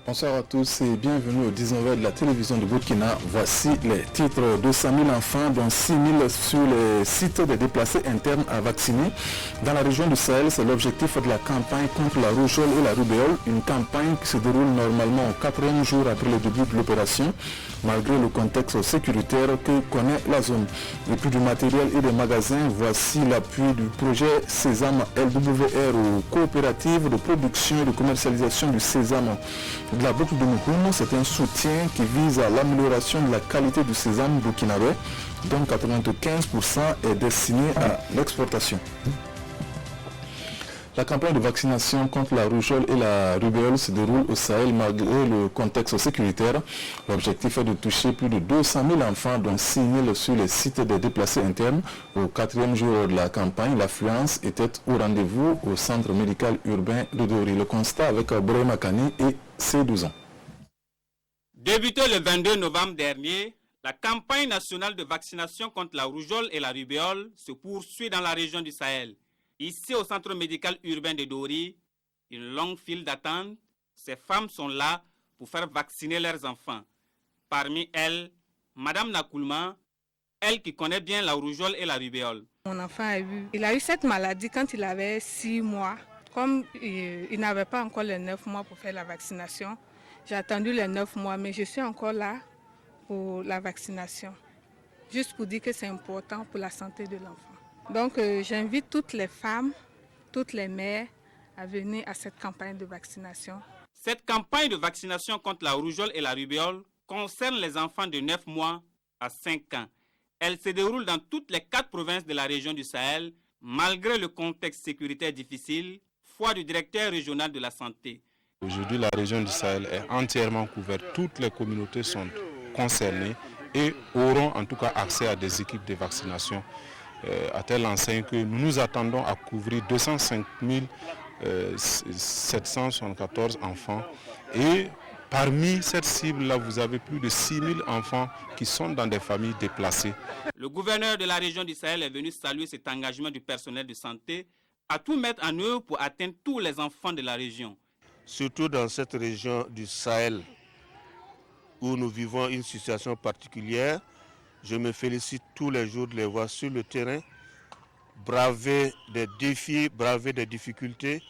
Bonsoir à tous et bienvenue au 19h de la télévision de Burkina. Voici les titres. 200 000 enfants, dont 6 000 sur les sites des déplacés internes à vacciner. Dans la région du Sahel, c'est l'objectif de la campagne contre la rougeole et la rubéole. Une campagne qui se déroule normalement au 4e jour après le début de l'opération, malgré le contexte sécuritaire que connaît la zone. Et puis du matériel et des magasins, voici l'appui du projet Sésame LWR aux coopératives de production et de commercialisation du sésame de la boucle de Moukoum. C'est un soutien qui vise à l'amélioration de la qualité du sésame burkinabé, dont 95% est destiné à l'exportation. La campagne de vaccination contre la rougeole et la rubéole se déroule au Sahel malgré le contexte sécuritaire. L'objectif est de toucher plus de 200 000 enfants, dont 6 000 sur les sites des déplacés internes. Au 4e jour de la campagne, l'affluence était au rendez-vous au centre médical urbain de Dori. Le constat avec Brahima Kani et ses 12 ans. Débuté le 22 novembre dernier, la campagne nationale de vaccination contre la rougeole et la rubéole se poursuit dans la région du Sahel. Ici, au centre médical urbain de Dori, une longue file d'attente, ces femmes sont là pour faire vacciner leurs enfants. Parmi elles, Madame Nakoulma, elle qui connaît bien la rougeole et la rubéole. Mon enfant il a eu cette maladie quand il avait 6 mois. Comme il n'avait pas encore les 9 mois pour faire la vaccination, j'ai attendu les 9 mois, mais je suis encore là pour la vaccination. Juste pour dire que c'est important pour la santé de l'enfant. Donc j'invite toutes les femmes, toutes les mères à venir à cette campagne de vaccination. Cette campagne de vaccination contre la rougeole et la rubéole concerne les enfants de 9 mois à 5 ans. Elle se déroule dans toutes les 4 provinces de la région du Sahel, malgré le contexte sécuritaire difficile, foi du directeur régional de la santé. Aujourd'hui, la région du Sahel est entièrement couverte. Toutes les communautés sont concernées et auront en tout cas accès à des équipes de vaccination. À telle enseigne que nous nous attendons à couvrir 205 774 enfants. Et parmi cette cible-là, vous avez plus de 6 000 enfants qui sont dans des familles déplacées. Le gouverneur de la région du Sahel est venu saluer cet engagement du personnel de santé à tout mettre en œuvre pour atteindre tous les enfants de la région. Surtout dans cette région du Sahel où nous vivons une situation particulière, je me félicite tous les jours de les voir sur le terrain, braver des défis, braver des difficultés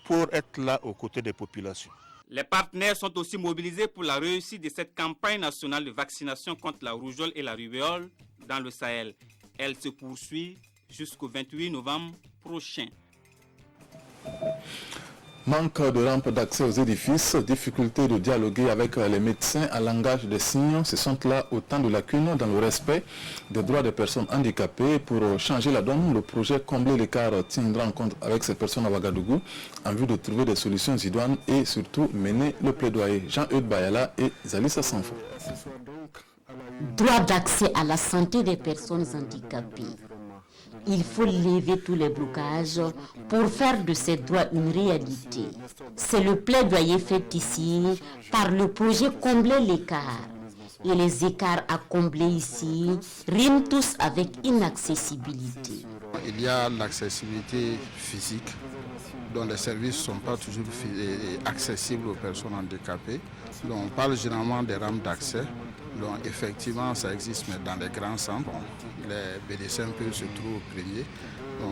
pour être là aux côtés des populations. Les partenaires sont aussi mobilisés pour la réussite de cette campagne nationale de vaccination contre la rougeole et la rubéole dans le Sahel. Elle se poursuit jusqu'au 28 novembre prochain. Manque de rampes d'accès aux édifices, difficulté de dialoguer avec les médecins à langage des signes, ce sont là autant de lacunes dans le respect des droits des personnes handicapées. Pour changer la donne, le projet Combler l'écart tiendra en compte avec ces personnes à Ouagadougou en vue de trouver des solutions idoines et surtout mener le plaidoyer. Jean-Eudes Bayala et Zalissa Sanfo. Droit d'accès à la santé des personnes handicapées. Il faut lever tous les blocages pour faire de ces droits une réalité. C'est le plaidoyer fait ici par le projet Combler l'écart. Et les écarts à combler ici riment tous avec inaccessibilité. Il y a l'accessibilité physique, dont les services ne sont pas toujours accessibles aux personnes handicapées. Donc, on parle généralement des rampes d'accès. Donc, effectivement, ça existe, mais dans les grands centres, les BDSM se trouvent au premier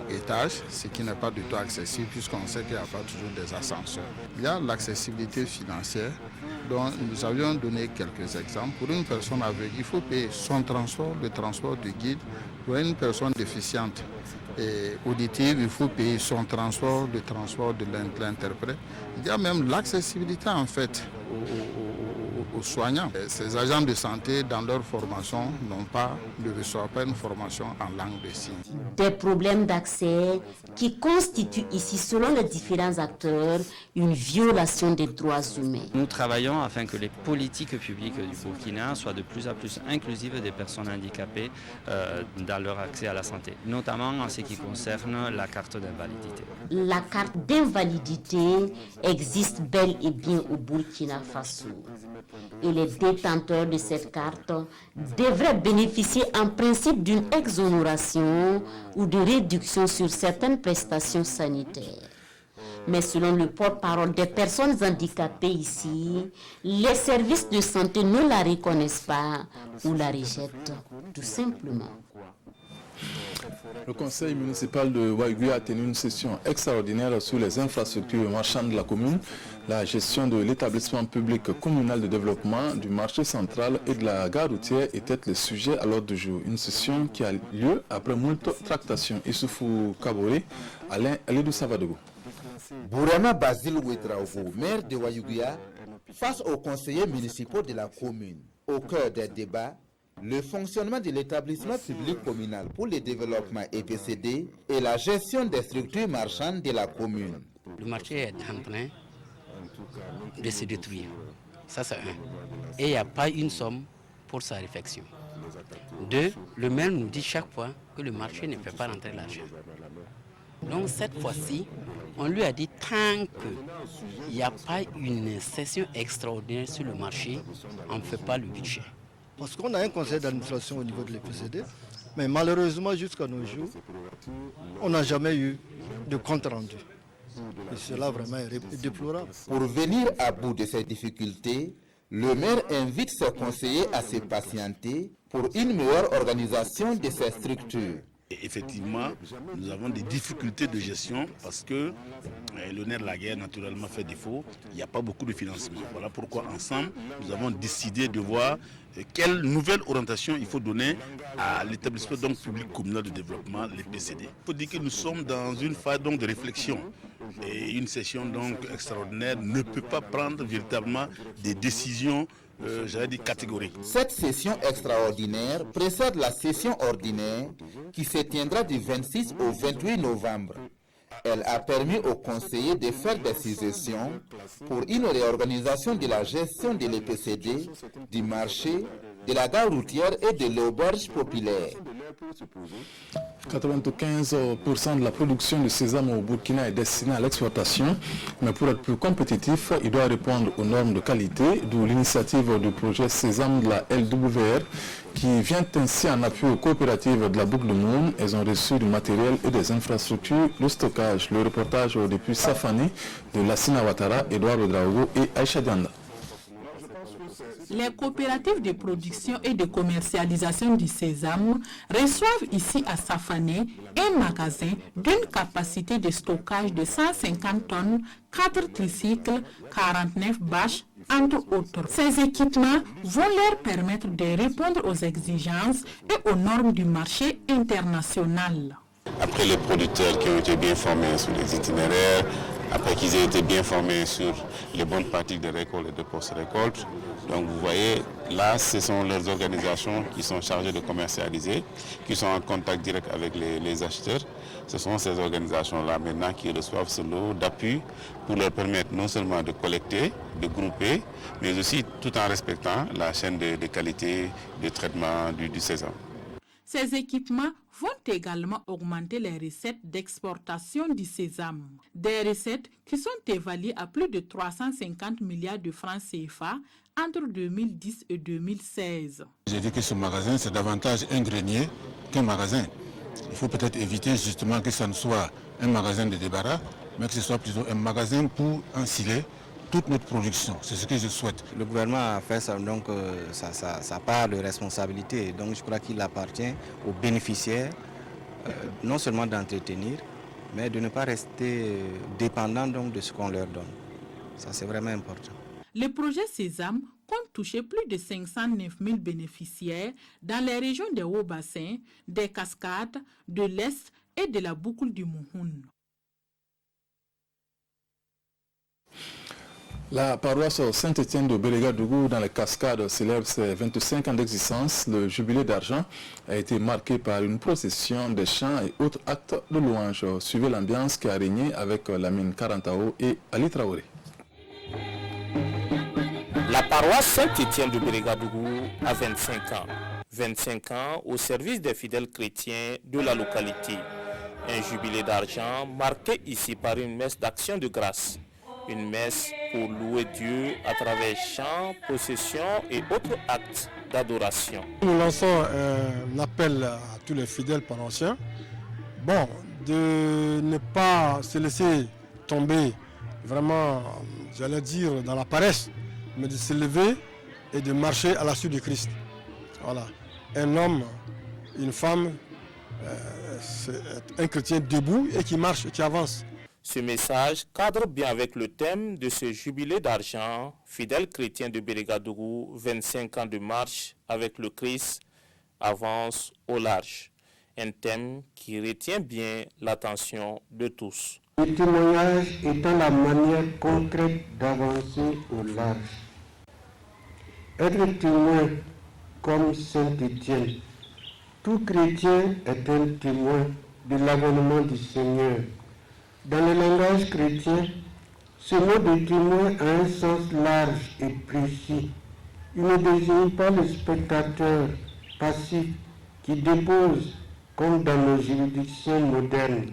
étage, ce qui n'est pas du tout accessible puisqu'on sait qu'il n'y a pas toujours des ascenseurs. Il y a l'accessibilité financière, dont nous avions donné quelques exemples. Pour une personne aveugle, il faut payer son transport, le transport du guide. Pour une personne déficiente et auditive, il faut payer son transport, le transport de l'interprète. Il y a même l'accessibilité en fait aux soignants. Ces agents de santé, dans leur formation, ne reçoivent pas une formation en langue des signes. Des problèmes d'accès qui constituent ici, selon les différents acteurs, une violation des droits humains. Nous travaillons afin que les politiques publiques du Burkina soient de plus en plus inclusives des personnes handicapées dans leur accès à la santé, notamment en ce qui concerne la carte d'invalidité. La carte d'invalidité existe bel et bien au Burkina Faso. Et les détenteurs de cette carte devraient bénéficier en principe d'une exonération ou de réduction sur certaines prestations sanitaires. Mais selon le porte-parole des personnes handicapées ici, les services de santé ne la reconnaissent pas ou la rejettent, tout simplement. Le conseil municipal de Waigué a tenu une session extraordinaire sur les infrastructures marchandes de la commune, la gestion de l'établissement public communal de développement, du marché central et de la gare routière était le sujet à l'ordre du jour. Une session qui a lieu après moult tractations. Issoufou Kabore, Alain Alidou Savadogo. Bourama Basile Ouedraogo, maire de Waigué, face aux conseillers municipaux de la commune. Au cœur des débats, le fonctionnement de l'établissement public communal pour le développement EPCD et la gestion des structures marchandes de la commune. Le marché est en train de se détruire. Ça, c'est un. Et il n'y a pas une somme pour sa réfection. Deux, le maire nous dit chaque fois que le marché ne fait pas rentrer l'argent. Donc cette fois-ci, on lui a dit tant qu'il n'y a pas une session extraordinaire sur le marché, on ne fait pas le budget. Parce qu'on a un conseil d'administration au niveau de l'EPCD, mais malheureusement jusqu'à nos jours, on n'a jamais eu de compte rendu. Et cela vraiment est déplorable. Pour venir à bout de ces difficultés, le maire invite ses conseillers à se patienter pour une meilleure organisation de ces structures. Et effectivement, nous avons des difficultés de gestion parce que le nerf de la guerre naturellement fait défaut. Il n'y a pas beaucoup de financement. Voilà pourquoi ensemble, nous avons décidé de voir quelle nouvelle orientation il faut donner à l'établissement public communal de développement, l'EPCD. Il faut dire que nous sommes dans une phase de réflexion. Et une session extraordinaire ne peut pas prendre véritablement des décisions catégoriques. Cette session extraordinaire précède la session ordinaire qui se tiendra du 26 au 28 novembre. Elle a permis aux conseillers de faire des suggestions pour une réorganisation de la gestion de l'EPCD, du marché, de la gare routière et de l'auberge populaire. 95% de la production de sésame au Burkina est destinée à l'exportation, mais pour être plus compétitif, il doit répondre aux normes de qualité, d'où l'initiative du projet Sésame de la LWR qui vient ainsi en appui aux coopératives de la Boucle de Moune. Elles ont reçu du matériel et des infrastructures de stockage. Le reportage depuis Safani de Lassina Ouattara, Edouard Ouedraogo et Aïcha Dianda. Les coopératives de production et de commercialisation du sésame reçoivent ici à Safané un magasin d'une capacité de stockage de 150 tonnes, 4 tricycles, 49 bâches, entre autres. Ces équipements vont leur permettre de répondre aux exigences et aux normes du marché international. Après les producteurs qui ont été bien formés sur les itinéraires, après qu'ils aient été bien formés sur les bonnes pratiques de récolte et de post-récolte. Donc vous voyez, là, ce sont leurs organisations qui sont chargées de commercialiser, qui sont en contact direct avec les acheteurs. Ce sont ces organisations-là maintenant qui reçoivent ce lot d'appui pour leur permettre non seulement de collecter, de grouper, mais aussi tout en respectant la chaîne de qualité de traitement du sésame. Ces équipements vont également augmenter les recettes d'exportation du sésame. Des recettes qui sont évaluées à plus de 350 milliards de francs CFA entre 2010 et 2016. J'ai dit que ce magasin, c'est davantage un grenier qu'un magasin. Il faut peut-être éviter justement que ça ne soit un magasin de débarras, mais que ce soit plutôt un magasin pour ensiler toute notre production. C'est ce que je souhaite. Le gouvernement a fait ça, donc ça part de responsabilité. Donc je crois qu'il appartient aux bénéficiaires non seulement d'entretenir, mais de ne pas rester dépendant donc de ce qu'on leur donne. Ça, c'est vraiment important. Le projet Sésame compte toucher plus de 509 000 bénéficiaires dans les régions des Hauts-Bassins, des Cascades, de l'Est et de la boucle du Mouhoun. La paroisse Saint-Étienne de Bérégadougou dans les Cascades célèbre ses 25 ans d'existence. Le jubilé d'argent a été marqué par une procession de chants et autres actes de louange. Suivez l'ambiance qui a régné avec Lamine Karantao et Ali Traoré. La paroisse Saint-Étienne de Bérégadougou a 25 ans. 25 ans au service des fidèles chrétiens de la localité. Un jubilé d'argent marqué ici par une messe d'action de grâce. Une messe pour louer Dieu à travers chants, processions et autres actes d'adoration. Nous lançons un appel à tous les fidèles paroissiens, de ne pas se laisser tomber vraiment, j'allais dire, dans la paresse, mais de se lever et de marcher à la suite de Christ. Voilà. Un homme, une femme, c'est un chrétien debout et qui marche, qui avance. Ce message cadre bien avec le thème de ce jubilé d'argent, fidèles chrétiens de Bérégadougou, 25 ans de marche avec le Christ, avance au large. Un thème qui retient bien l'attention de tous. Le témoignage étant la manière concrète d'avancer au large. Être témoin comme Saint Étienne. Tout chrétien est un témoin de l'avènement du Seigneur. Dans le langage chrétien, ce mot de témoin a un sens large et précis. Il ne désigne pas le spectateur passif qui dépose comme dans nos juridictions modernes.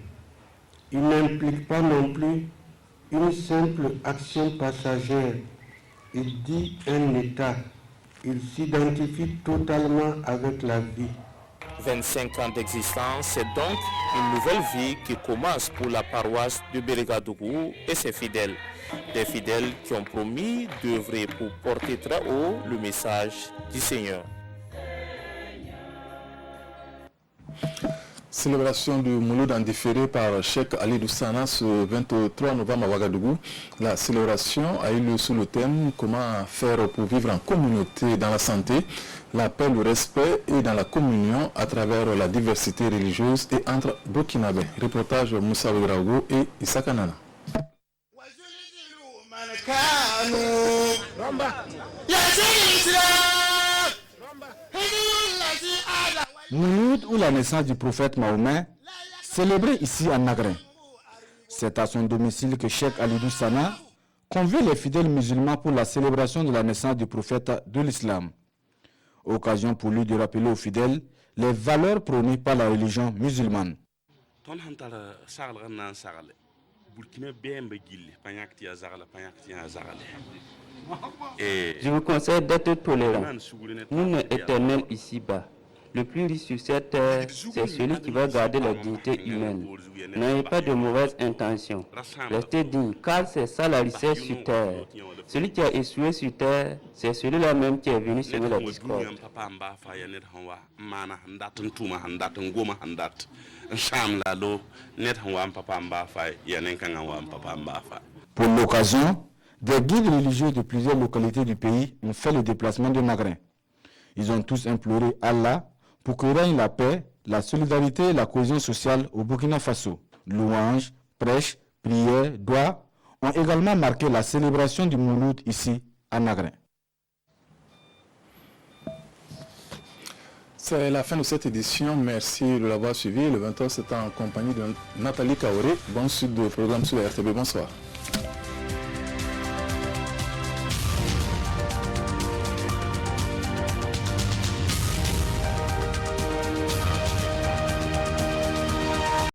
Il n'implique pas non plus une simple action passagère. Il dit un état. Il s'identifie totalement avec la vie. 25 ans d'existence, c'est donc une nouvelle vie qui commence pour la paroisse de Bérégadougou et ses fidèles. Des fidèles qui ont promis d'œuvrer pour porter très haut le message du Seigneur. Célébration du Mouloud en différé par Cheikh Ali Doussana ce 23 novembre à Ouagadougou. La célébration a eu lieu sous le thème « Comment faire pour vivre en communauté dans la santé, la paix, le respect et dans la communion à travers la diversité religieuse et entre Burkinabé ». Reportage Moussa Ouedraogo et Issa Kanana. Mouloud ou la naissance du prophète Mahomet, célébré ici à Nagrin. C'est à son domicile que Cheikh Ali Doussana convie les fidèles musulmans pour la célébration de la naissance du prophète de l'islam. Occasion pour lui de rappeler aux fidèles les valeurs prônées par la religion musulmane. Je vous conseille d'être tolérant. Nous sommes éternels ici-bas. Le plus riche sur cette terre, c'est celui qui va garder la dignité humaine. N'ayez pas de mauvaises intentions. Restez dignes, car c'est ça la richesse sur terre. Celui qui a échoué sur terre, c'est celui-là même qui est venu semer la discorde. Pour l'occasion, des guides religieux de plusieurs localités du pays ont fait le déplacement de Nagrin. Ils ont tous imploré Allah pour que règne la paix, la solidarité et la cohésion sociale au Burkina Faso. Louanges, prêches, prières, doigts ont également marqué la célébration du Mouloud ici à Nagrin. C'est la fin de cette édition. Merci de l'avoir suivi. Le 20h, c'est en compagnie de Nathalie Kaoré. Bonne suite de programme sur la RTB. Bonsoir.